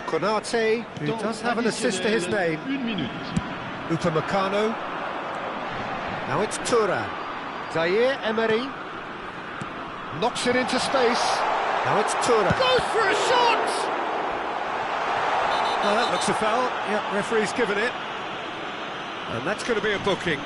Konate, who does have an assist to his name. Upamecano. Now it's Thuram. Zaire Emery. Knocks it into space. Now it's Thuram. Goes for a shot! Well, that looks a foul. Yeah, referee's given it. And that's going to be a booking.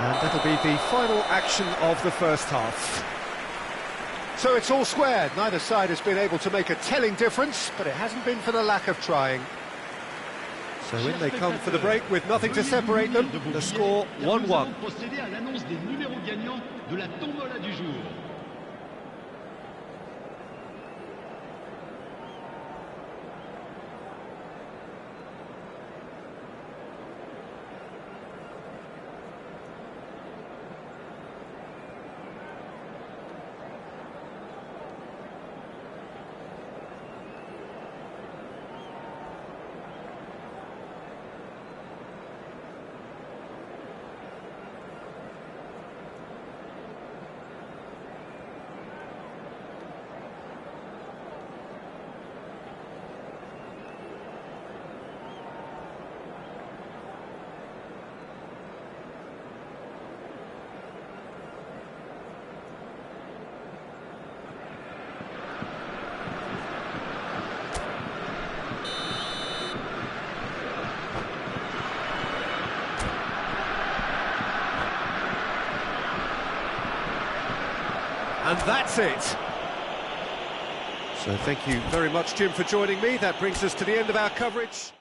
And that'll be the final action of the first half. So it's all squared. Neither side has been able to make a telling difference, but it hasn't been for the lack of trying. So in they come for the break with nothing to separate them. The score 1-1. And that's it. So thank you very much, Jim, for joining me. That brings us to the end of our coverage.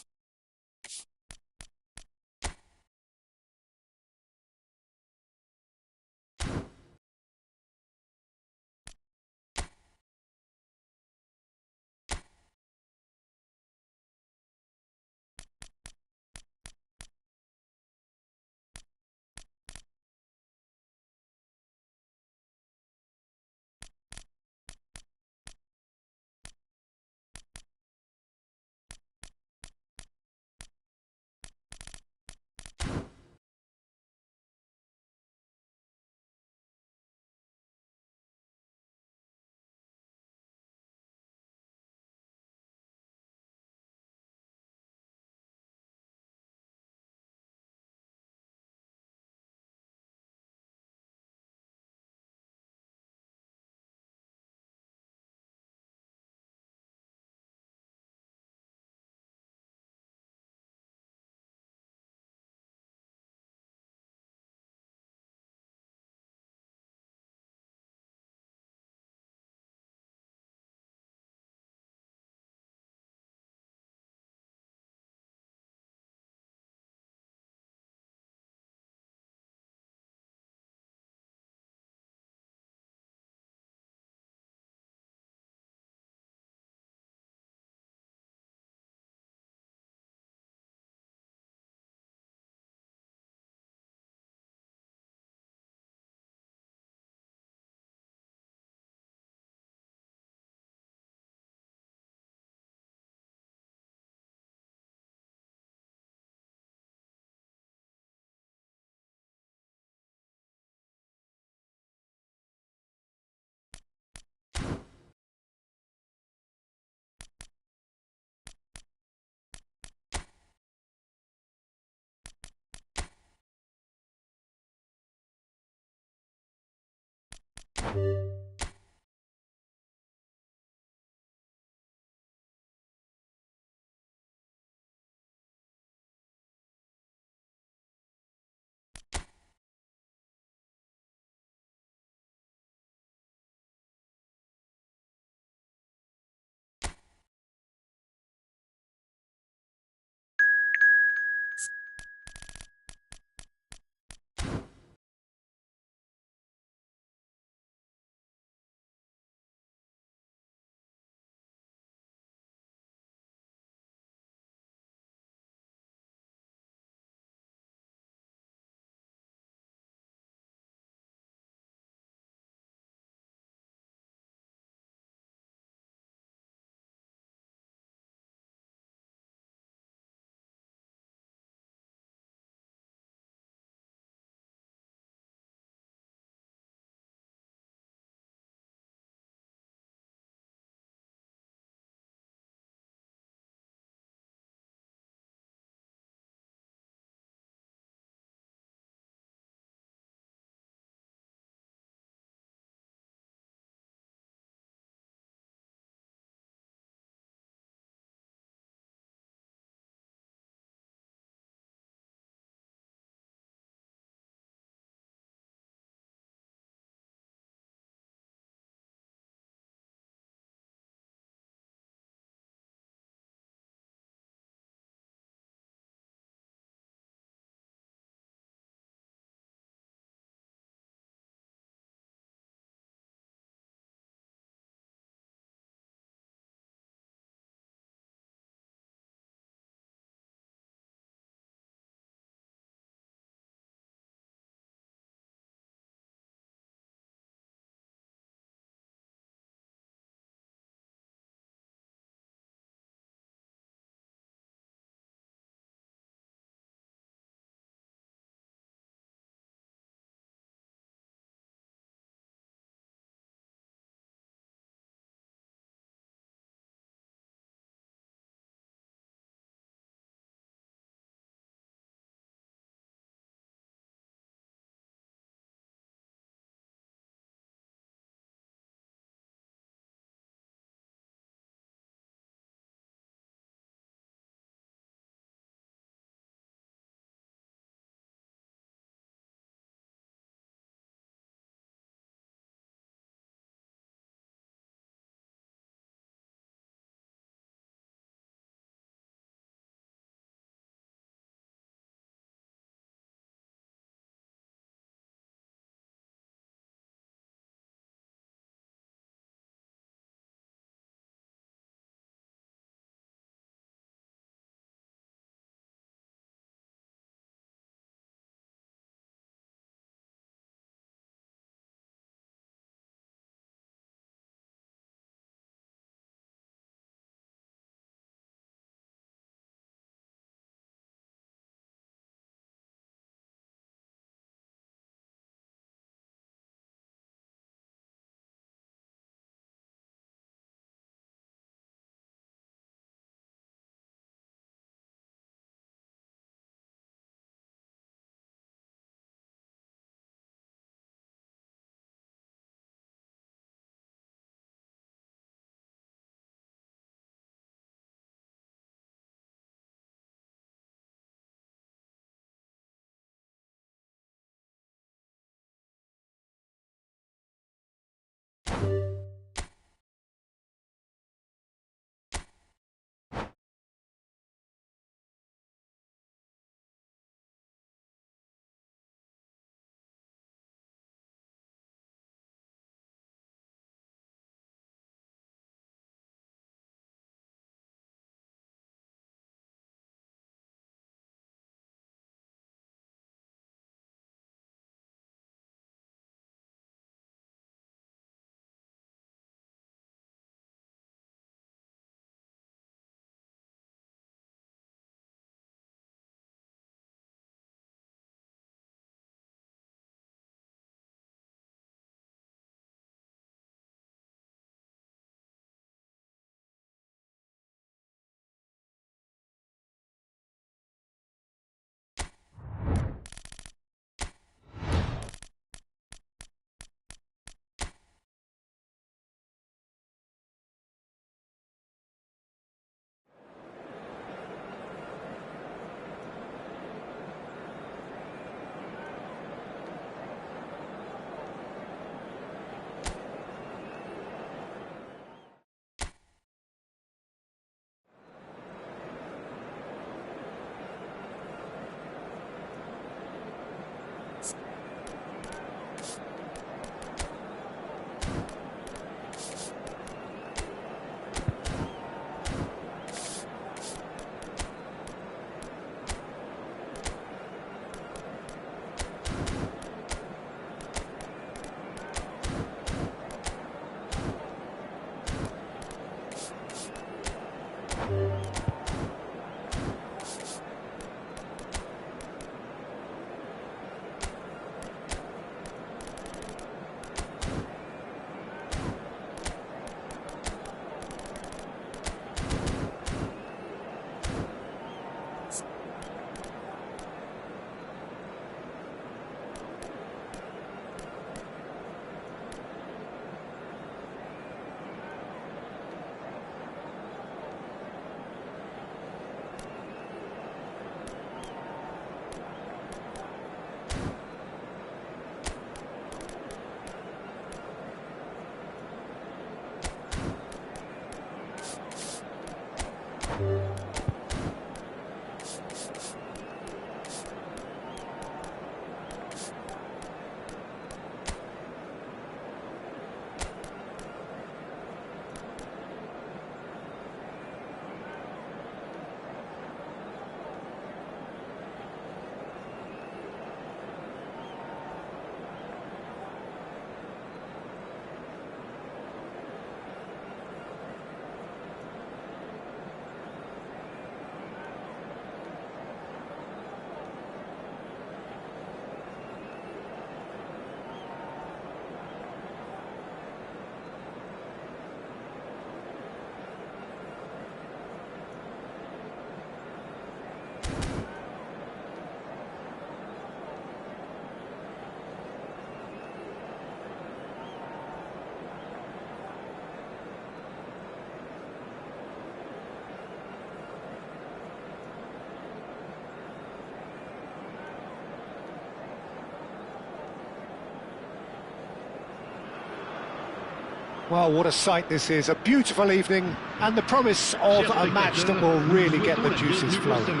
Well, what a sight this is, a beautiful evening, and the promise of a match that will really get the juices flowing.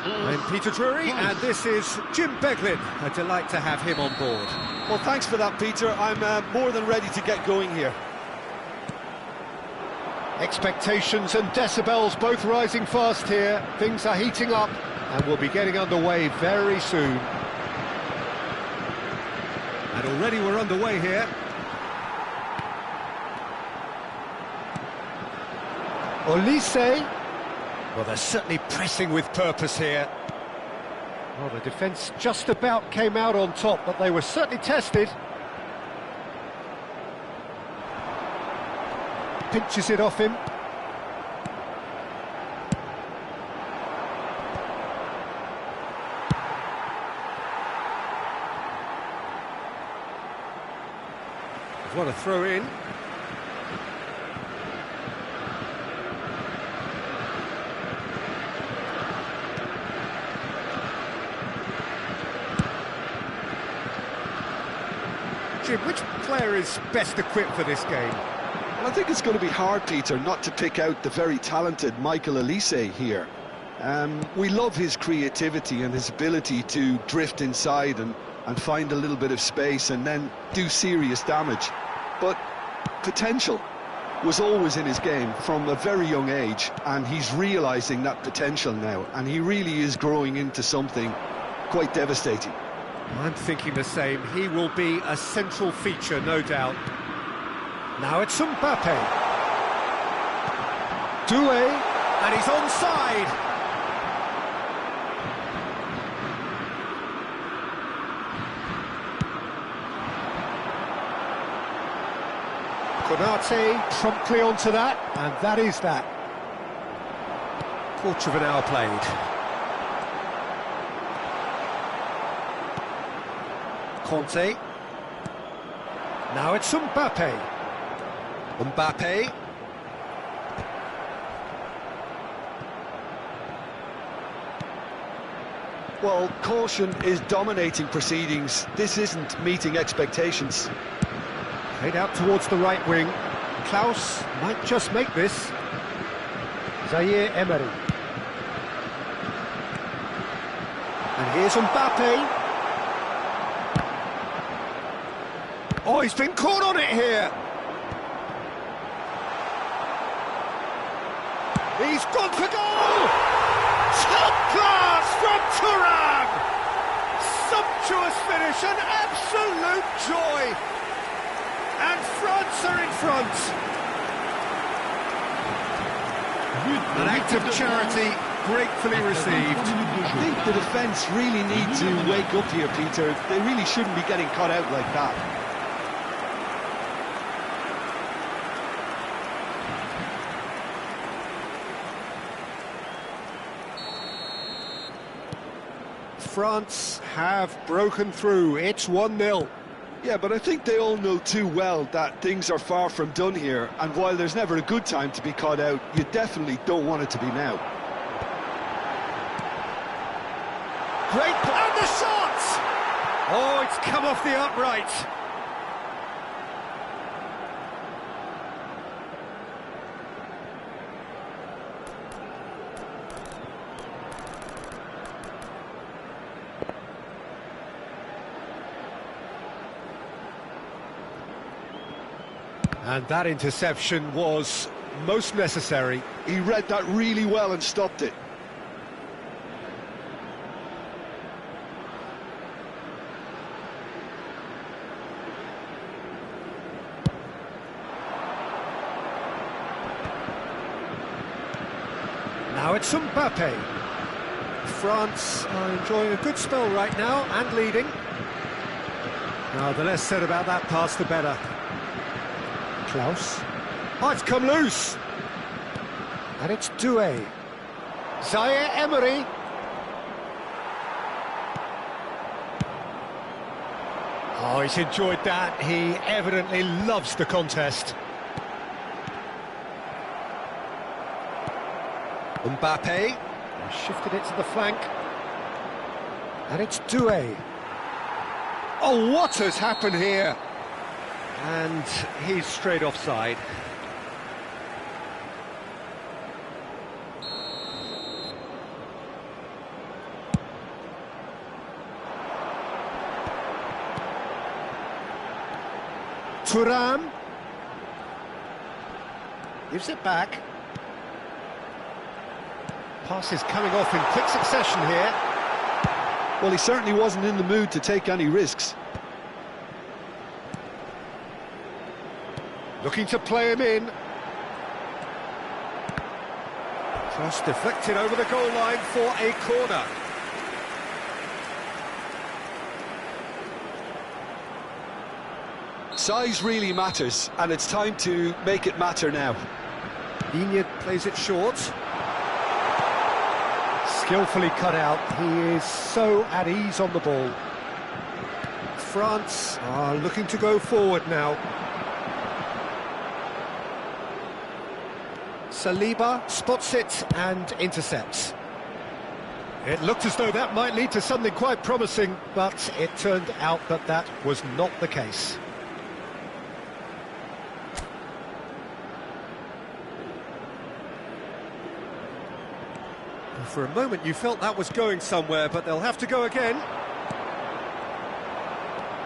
I'm Peter Drury, and this is Jim Beglin. A delight to have him on board. Well, thanks for that, Peter. I'm more than ready to get going here. Expectations and decibels both rising fast here. Things are heating up, and we'll be getting underway very soon. And already we're underway here. Olise. Well, they're certainly pressing with purpose here. Well, the defence just about came out on top, but they were certainly tested. Pinches it off him. What a throw in. Jim, which player is best equipped for this game? Well, I think it's going to be hard, Peter, not to pick out the very talented Michael Olise here. We love his creativity and his ability to drift inside and find a little bit of space and then do serious damage. But potential was always in his game from a very young age, and he's realising that potential now, and he really is growing into something quite devastating. I'm thinking the same. He will be a central feature, no doubt. Now it's Mbappe. Doué, and he's onside. Konate promptly onto that, and that is that. Quarter of an hour played. Conte. Now it's Mbappe. Mbappe. Well, caution is dominating proceedings. This isn't meeting expectations. Played out towards the right wing. Klaus might just make this. Zaire Emery. And here's Mbappe. Oh, he's been caught on it here. He's gone for goal! Top class from Thuram! Sumptuous finish, an absolute joy! And France are in front. An act of charity gratefully received. I think the defence really need to wake up here, Peter. They really shouldn't be getting caught out like that. France have broken through. It's 1-0. Yeah, but I think they all know too well that things are far from done here, and while there's never a good time to be caught out, you definitely don't want it to be now. Great, and the shot! Oh, it's come off the upright. And that interception was most necessary. He read that really well and stopped it. Now it's Mbappe. France are enjoying a good spell right now and leading. Now, the less said about that pass, the better. Klaus. Oh, it's come loose. And it's Doué. Zaire Emery. Oh, he's enjoyed that. He evidently loves the contest. Mbappe. Shifted it to the flank. And it's Doué. Oh, what has happened here? And he's straight offside. Thuram gives it back. Pass is coming off in quick succession here. Well, he certainly wasn't in the mood to take any risks. Looking to play him in. Cross deflected over the goal line for a corner. Size really matters, and it's time to make it matter now. Iñigo plays it short. Skillfully cut out. He is so at ease on the ball. France are looking to go forward now. Saliba spots it and intercepts. It looked as though that might lead to something quite promising, but it turned out that that was not the case. For a moment you felt that was going somewhere, but they'll have to go again.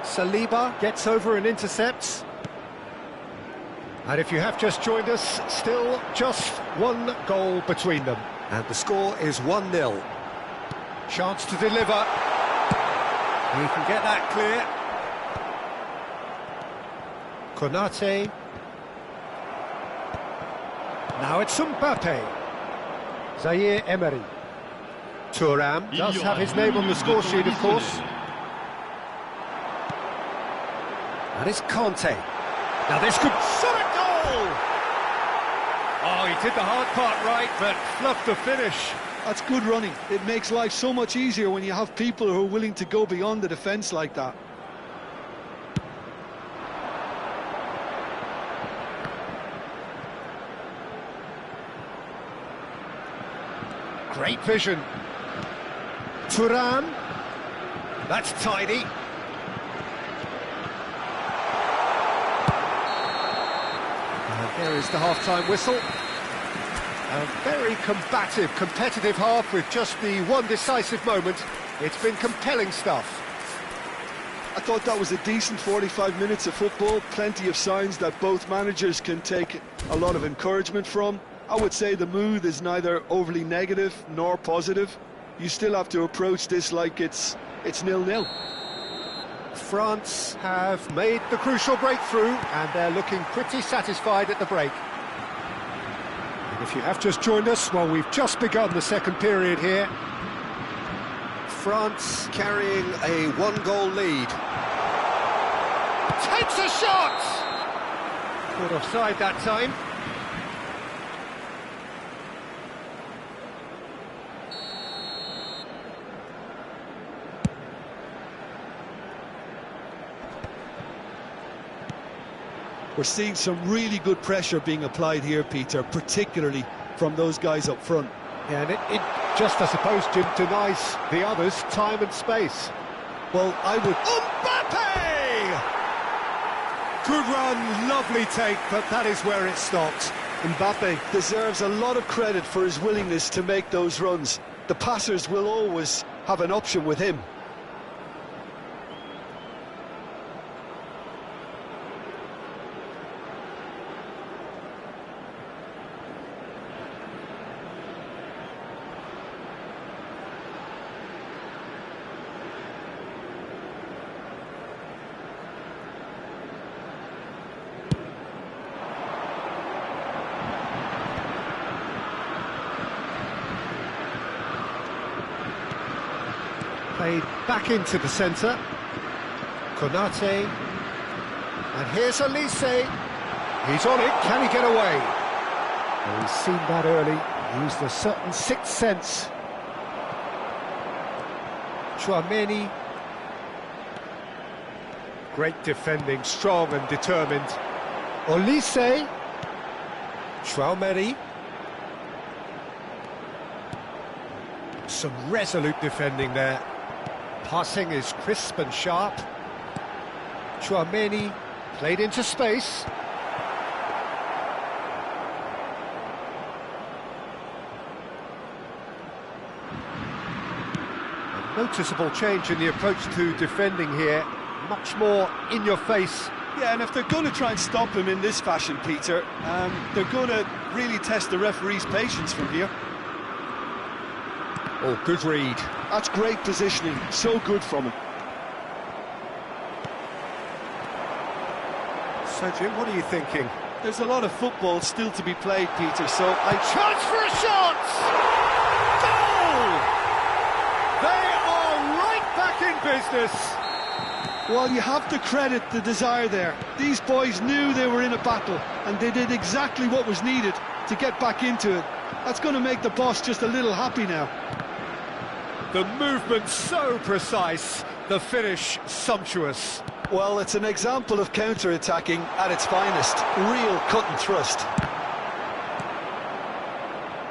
Saliba gets over and intercepts. And if you have just joined us, still just one goal between them. And the score is 1-0. Chance to deliver. He can get that clear. Konate. Now it's Mbappe. Zaire Emery. Thuram does have his name on the score sheet, of course. That is Conte. Now this could... Shot a goal! Oh, he did the hard part right, but fluffed the finish. That's good running. It makes life so much easier when you have people who are willing to go beyond the defence like that. Great vision. Thuram. That's tidy. And there is the half-time whistle. A very combative, competitive half with just the one decisive moment. It's been compelling stuff. I thought that was a decent 45 minutes of football. Plenty of signs that both managers can take a lot of encouragement from. I would say the mood is neither overly negative nor positive. You still have to approach this like it's 0-0. France have made the crucial breakthrough and they're looking pretty satisfied at the break. And if you have just joined us, well, we've just begun the second period here. France carrying a one-goal lead. Takes a shot! Caught offside that time. We're seeing some really good pressure being applied here, Peter, particularly from those guys up front. Yeah, and it just, I suppose, Jim, denies the others time and space. Well, I would... Mbappe! Good run, lovely take, but that is where it stopped. Mbappe deserves a lot of credit for his willingness to make those runs. The passers will always have an option with him. Played back into the centre. Konate. And here's Elise. He's on it. Can he get away? Well, he's seen that early. Used a certain sixth sense. Chouameni. Great defending, strong and determined. Olise. Chouameni. Some resolute defending there. Passing is crisp and sharp. Chouameni. Played into space. A noticeable change in the approach to defending here. Much more in your face. Yeah, and if they're going to try and stop him in this fashion, Peter, they're going to really test the referee's patience from here. Oh, good read. That's great positioning, so good from him. So, Jim, what are you thinking? There's a lot of football still to be played, Peter, so Chance for a shot! Goal! They are right back in business. Well, you have to credit the desire there. These boys knew they were in a battle, and they did exactly what was needed to get back into it. That's going to make the boss just a little happy now. The movement so precise, the finish sumptuous. Well, it's an example of counter-attacking at its finest. Real cut and thrust.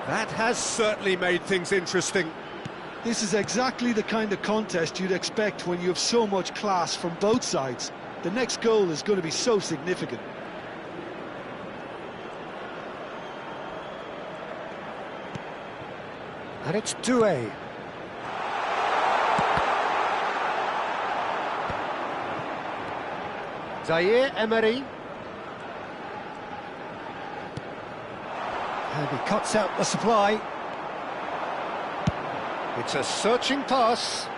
That has certainly made things interesting. This is exactly the kind of contest you'd expect when you have so much class from both sides. The next goal is going to be so significant. And it's Doué. Zaire Emery. And he cuts out the supply. It's a searching pass.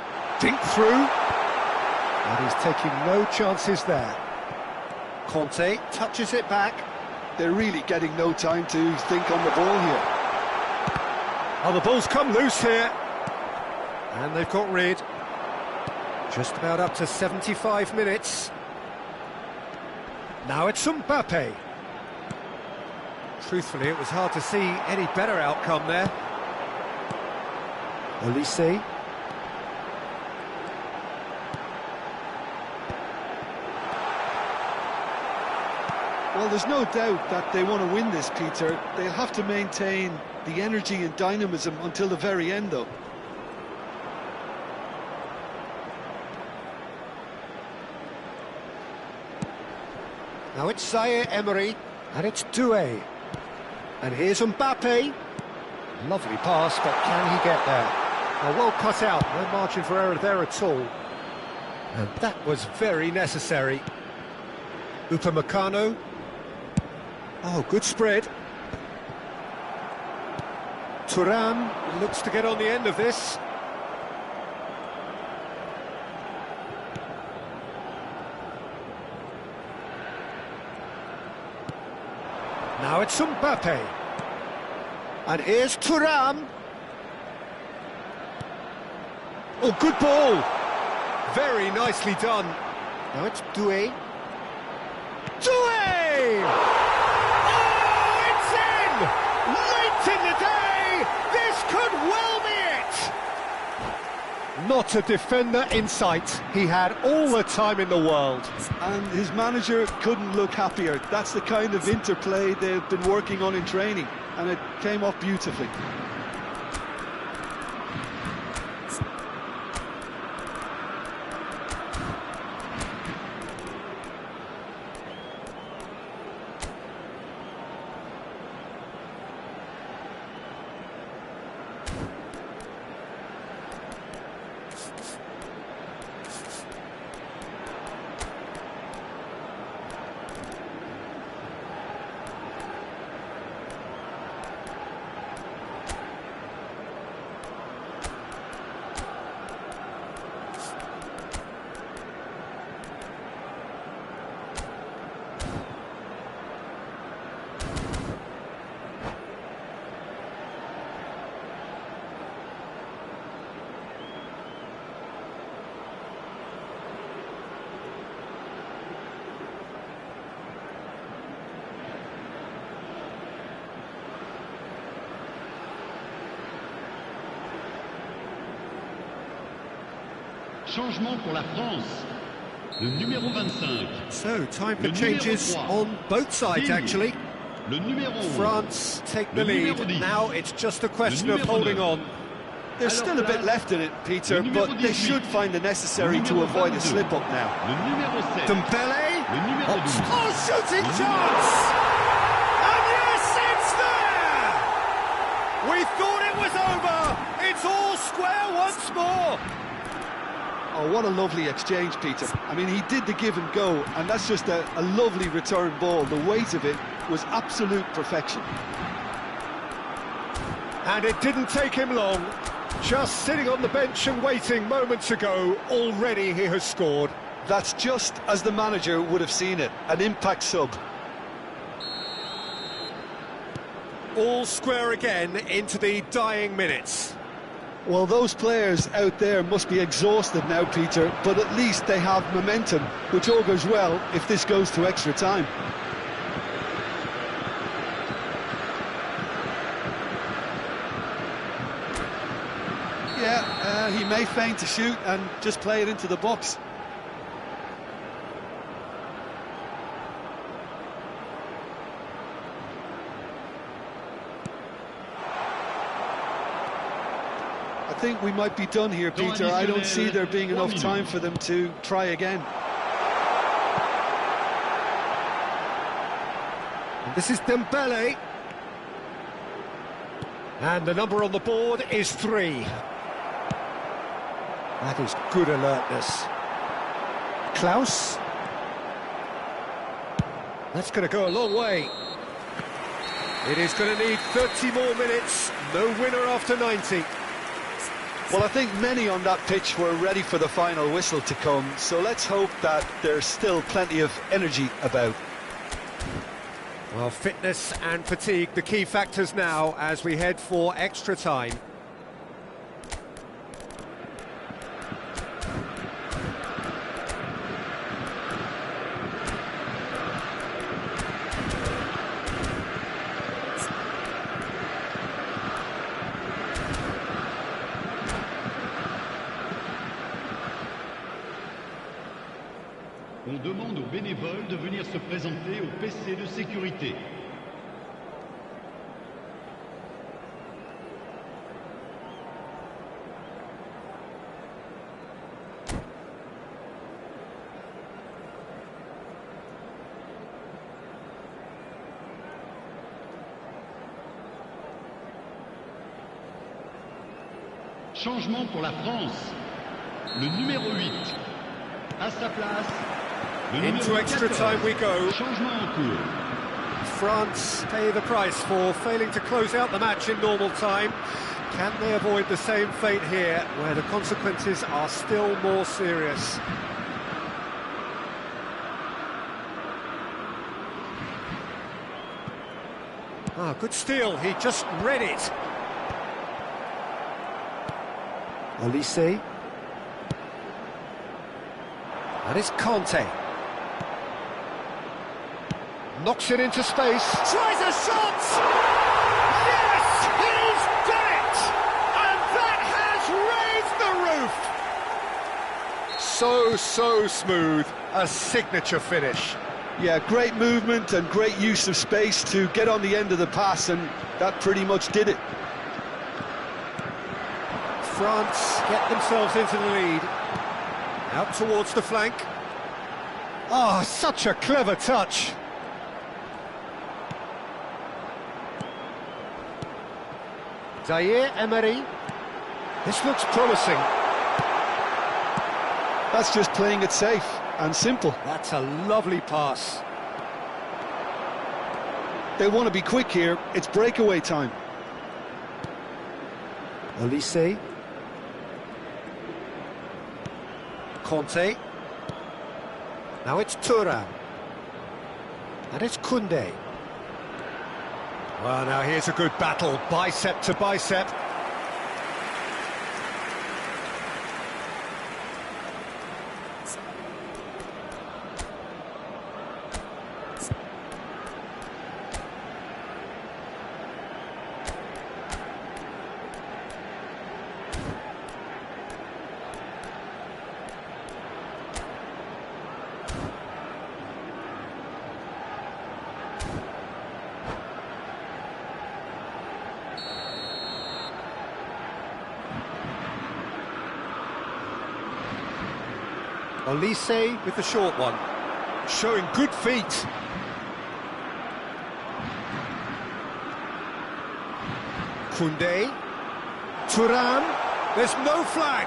Dink through. And he's taking no chances there. Conte touches it back. They're really getting no time to think on the ball here. Oh, the ball's come loose here. And they've got rid. Just about up to 75 minutes. Now it's Mbappe. Truthfully, it was hard to see any better outcome there. Olise. Well, there's no doubt that they want to win this, Peter. They'll have to maintain the energy and dynamism until the very end, though. Now it's Zaire Emery, and it's Doué. And here's Mbappe. Lovely pass, but can he get there? Well cut out, no margin for error there at all. And that was very necessary. Upamecano. Oh, good spread. Thuram looks to get on the end of this. Now it's Mbappe. And here's Thuram. Oh, good ball. Very nicely done. Now it's Doué. Doué! Oh, it's in! Late in the day! This could well be it! Not a defender in sight. He had all the time in the world. And his manager couldn't look happier. That's the kind of interplay they've been working on in training, and it came off beautifully. Changement pour la France. Le numéro 25. So, time for changes on both sides, actually. Le numéro France take the lead. Now it's just a question of holding on. There's still a bit left in it, Peter, but they should find the necessary to avoid a slip-up now. Le numéro 7. Dembele. Le numéro 12. Oh, shooting chance! And yes, it's there! We thought it was over. It's all square once more. Oh, what a lovely exchange, Peter. I mean, he did the give and go, and that's just a lovely return ball. The weight of it was absolute perfection. And it didn't take him long. Just sitting on the bench and waiting moments ago, already he has scored. That's just as the manager would have seen it, an impact sub. All square again into the dying minutes. Well, those players out there must be exhausted now, Peter, but at least they have momentum, which augurs well if this goes to extra time. Yeah, he may feign to shoot and just play it into the box. I think we might be done here, Peter. I don't see there being enough time for them to try again. This is Dembele. And the number on the board is 3. That is good alertness. Klaus. That's going to go a long way. It is going to need 30 more minutes. No winner after 90. Well, I think many on that pitch were ready for the final whistle to come, so let's hope that there's still plenty of energy about. Well, fitness and fatigue, the key factors now as we head for extra time. On demande aux bénévoles de venir se présenter au PC de sécurité. Changement pour la France. Le numéro 8. À sa place. Into extra time we go. Changement en cours. France pay the price for failing to close out the match in normal time. Can they avoid the same fate here, where the consequences are still more serious? Ah, good steal, he just read it. Olise. That is Conte. Knocks it into space. Tries a shot! Yes! He's done it! And that has raised the roof! So smooth. A signature finish. Yeah, great movement and great use of space to get on the end of the pass, and that pretty much did it. France get themselves into the lead. Out towards the flank. Oh, such a clever touch. Zaire Emery. This looks promising. That's just playing it safe and simple. That's a lovely pass. They want to be quick here. It's breakaway time. Olise. Conte. Now it's Thuram. And it's Koundé. Well, now here's a good battle, bicep to bicep. Olise with the short one. Showing good feet. Koundé. Thuram. There's no flag.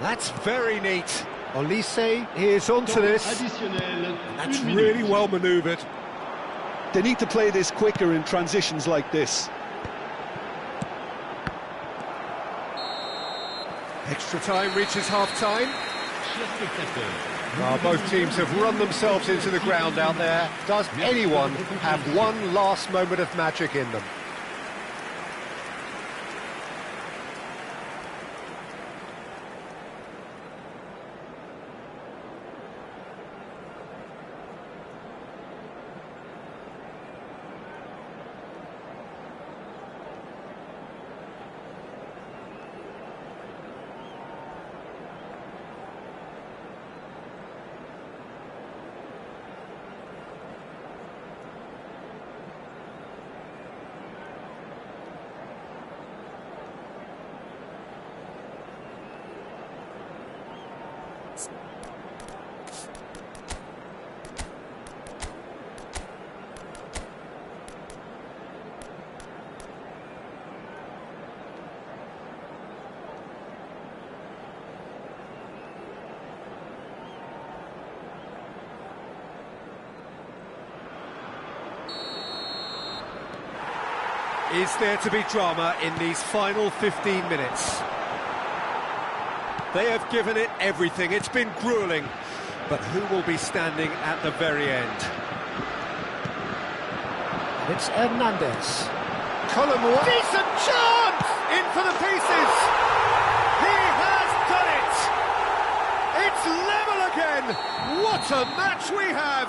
That's very neat. Olise is onto this. That's really well manoeuvred. They need to play this quicker in transitions like this. Extra time reaches half-time. Both teams have run themselves into the ground out there. Does anyone have one last moment of magic in them? Is there to be drama in these final 15 minutes? They have given it everything. It's been gruelling. But who will be standing at the very end? It's Hernandez. Colomboigny. Decent chance! In for the pieces! He has done it! It's level again! What a match we have!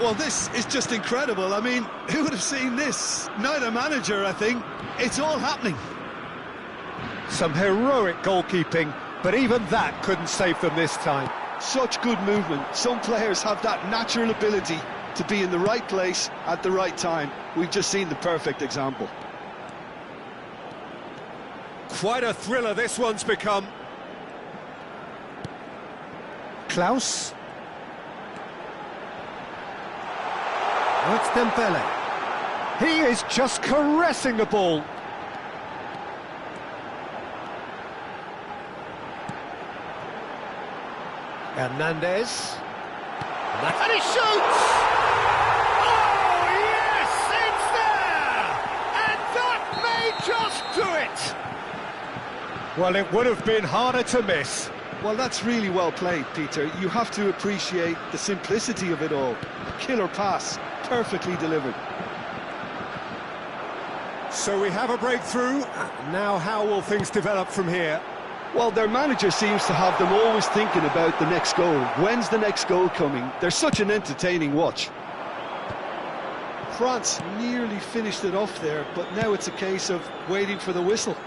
Well, this is just incredible. I mean, who would have seen this? Neither manager, I think. It's all happening. Some heroic goalkeeping, but even that couldn't save them this time. Such good movement. Some players have that natural ability to be in the right place at the right time. We've just seen the perfect example. Quite a thriller this one's become. Klaus. Oh, it's Dembele. He is just caressing the ball. Hernandez. And he shoots! Oh, yes! It's there! And that may just do it! Well, it would have been harder to miss. Well, that's really well played, Peter. You have to appreciate the simplicity of it all. Killer pass, perfectly delivered. So we have a breakthrough. Now how will things develop from here? Well, their manager seems to have them always thinking about the next goal. When's the next goal coming? They're such an entertaining watch. France nearly finished it off there, but now it's a case of waiting for the whistle.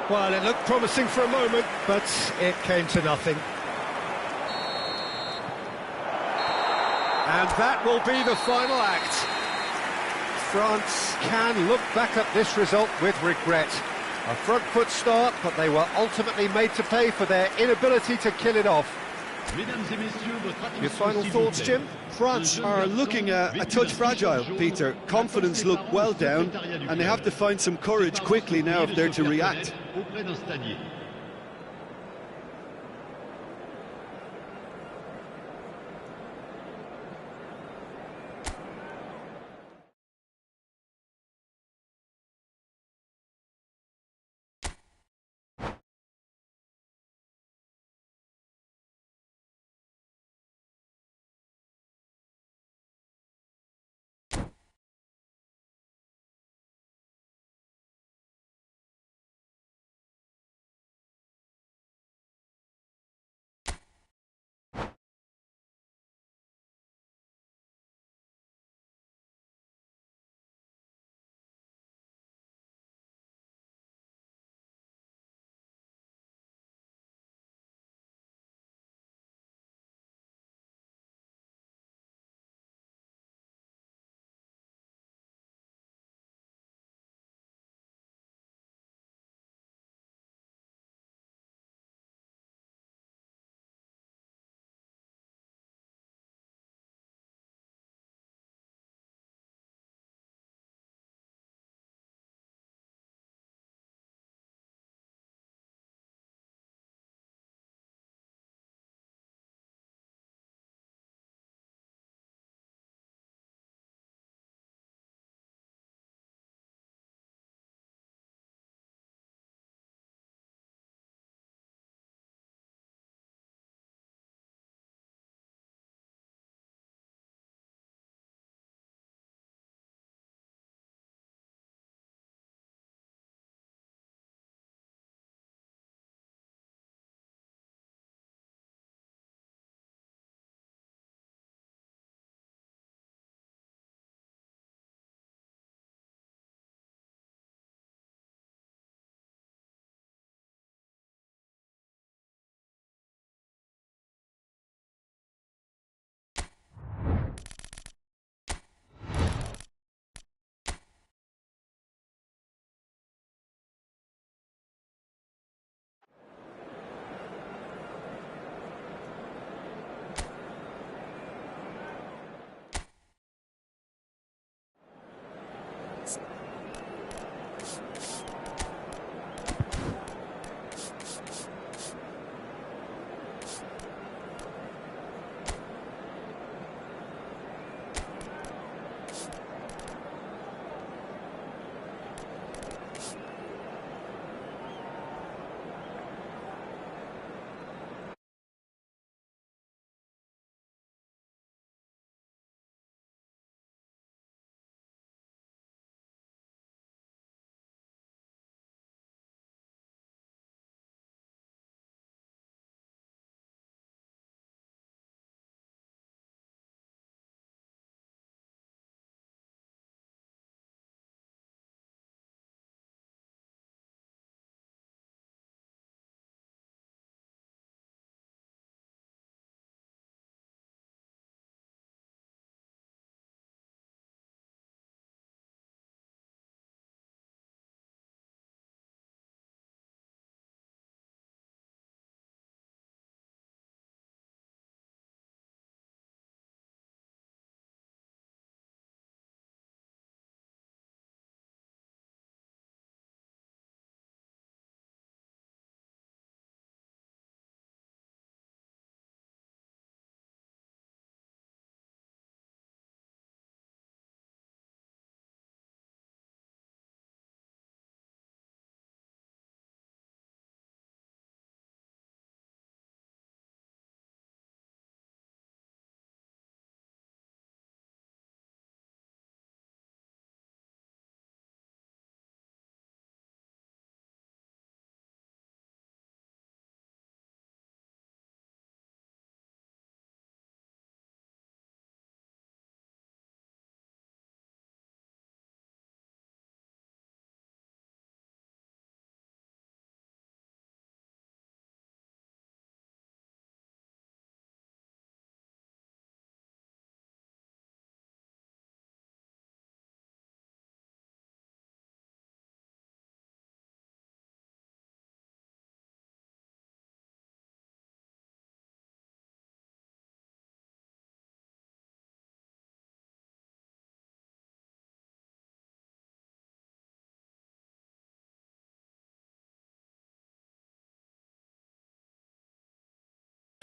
Well, it looked promising for a moment, but it came to nothing. And that will be the final act. France can look back at this result with regret. A front foot start, but they were ultimately made to pay for their inability to kill it off. Your final thoughts, Jim? France are looking a touch fragile, Peter. Confidence looked well down, and they have to find some courage quickly now if they're to react.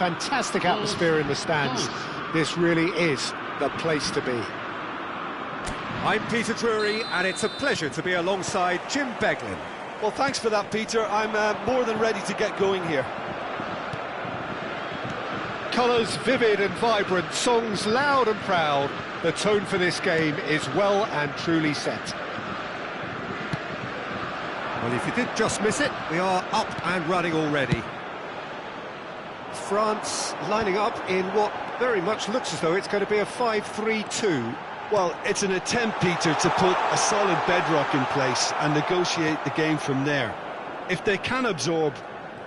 Fantastic atmosphere in the stands. This really is the place to be. I'm Peter Drury, and it's a pleasure to be alongside Jim Beglin. Well, thanks for that, Peter. I'm more than ready to get going here. Colours vivid and vibrant, songs loud and proud. The tone for this game is well and truly set. Well, if you did just miss it, we are up and running already. France lining up in what very much looks as though it's going to be a 5-3-2. Well, it's an attempt, Peter, to put a solid bedrock in place and negotiate the game from there. If they can absorb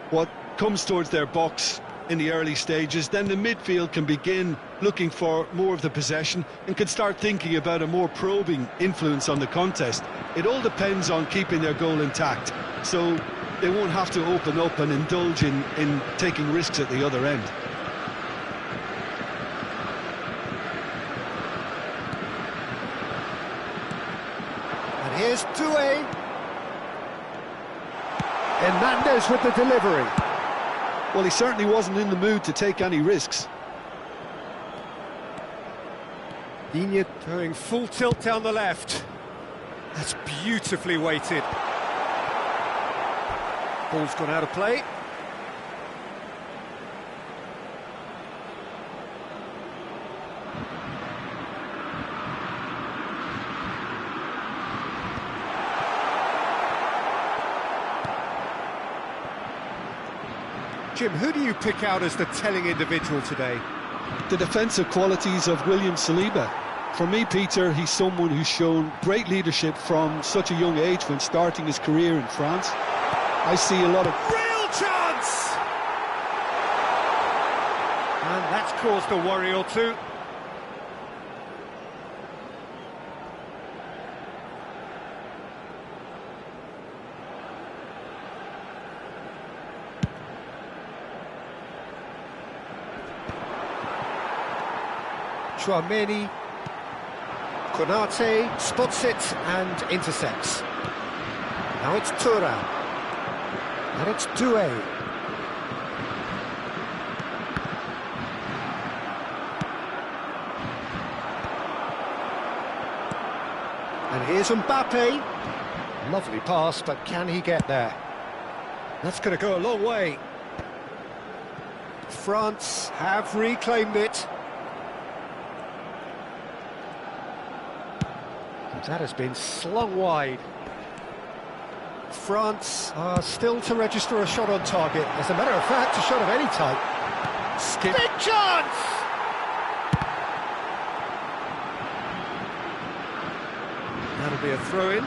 what comes towards their box in the early stages, then the midfield can begin looking for more of the possession and can start thinking about a more probing influence on the contest. It all depends on keeping their goal intact, so they won't have to open up and indulge in taking risks at the other end. And here's Doué. Hernandez with the delivery. Well, he certainly wasn't in the mood to take any risks. Digne going full tilt down the left. That's beautifully weighted. Ball's gone out of play. Jim, who do you pick out as the telling individual today? The defensive qualities of William Saliba. For me, Peter, he's someone who's shown great leadership from such a young age when starting his career in France. I see a lot of... Real chance! And that's caused a worry or two. Chouameni, Konate spots it and intercepts. Now it's Thuram. And it's Doué. And here's Mbappe. Lovely pass, but can he get there? That's going to go a long way. France have reclaimed it. That has been slung wide. France are still to register a shot on target. As a matter of fact, a shot of any type. Skip. Big chance! That'll be a throw-in.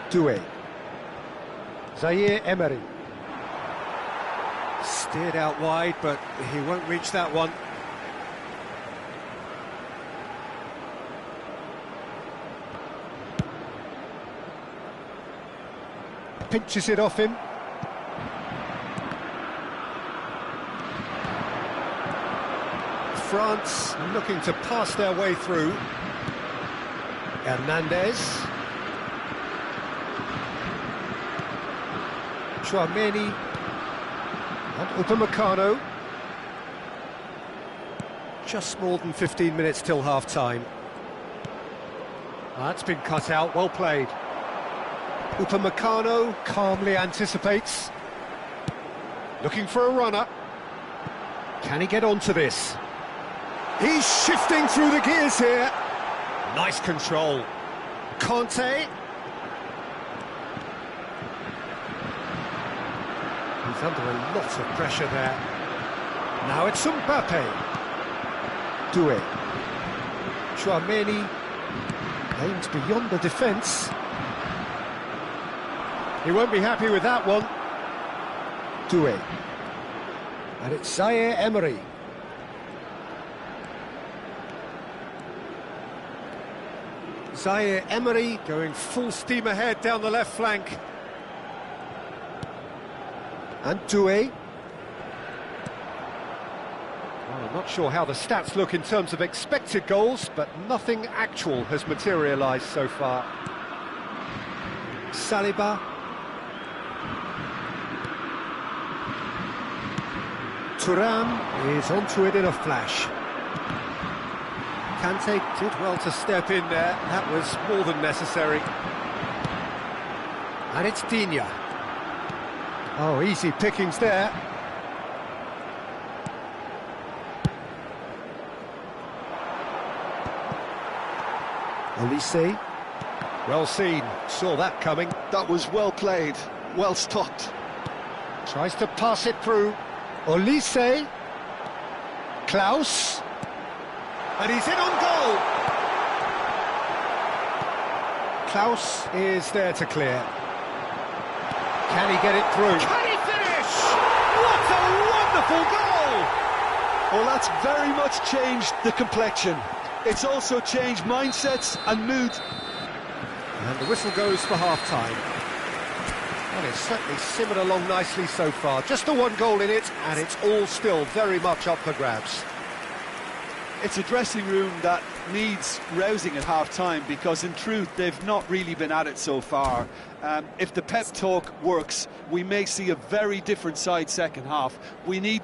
Doué. Zaire Emery. Steered out wide, but he won't reach that one. Pinches it off him. France looking to pass their way through. Hernandez. Chouameni and Upamecano. Just more than 15 minutes till half-time. That's been cut out, well played. Upamecano calmly anticipates. Looking for a runner. Can he get onto this? He's shifting through the gears here. Nice control. Conte. He's under a lot of pressure there. Now it's Mbappe. Doué. Chouameni aims beyond the defence. He won't be happy with that one. Doué. And it's Zaire Emery. Zaire Emery going full steam ahead down the left flank. And Doué. Well, I'm not sure how the stats look in terms of expected goals, but nothing actual has materialised so far. Saliba. Thuram is onto it in a flash. Kante did well to step in there, that was more than necessary. And it's Digne. Oh, easy pickings there. Olise. Well seen, saw that coming. That was well played, well stopped. Tries to pass it through. Olise. Klaus. And he's in on goal. Klaus is there to clear. Can he get it through? Can he finish? What a wonderful goal! Well, that's very much changed the complexion. It's also changed mindsets and mood. And the whistle goes for half-time. Well, it's certainly simmered along nicely so far. Just the one goal in it, and it's all still very much up for grabs. It's a dressing room that needs rousing at half-time, because in truth they've not really been at it so far. If the pep talk works, we may see a very different side second half. We need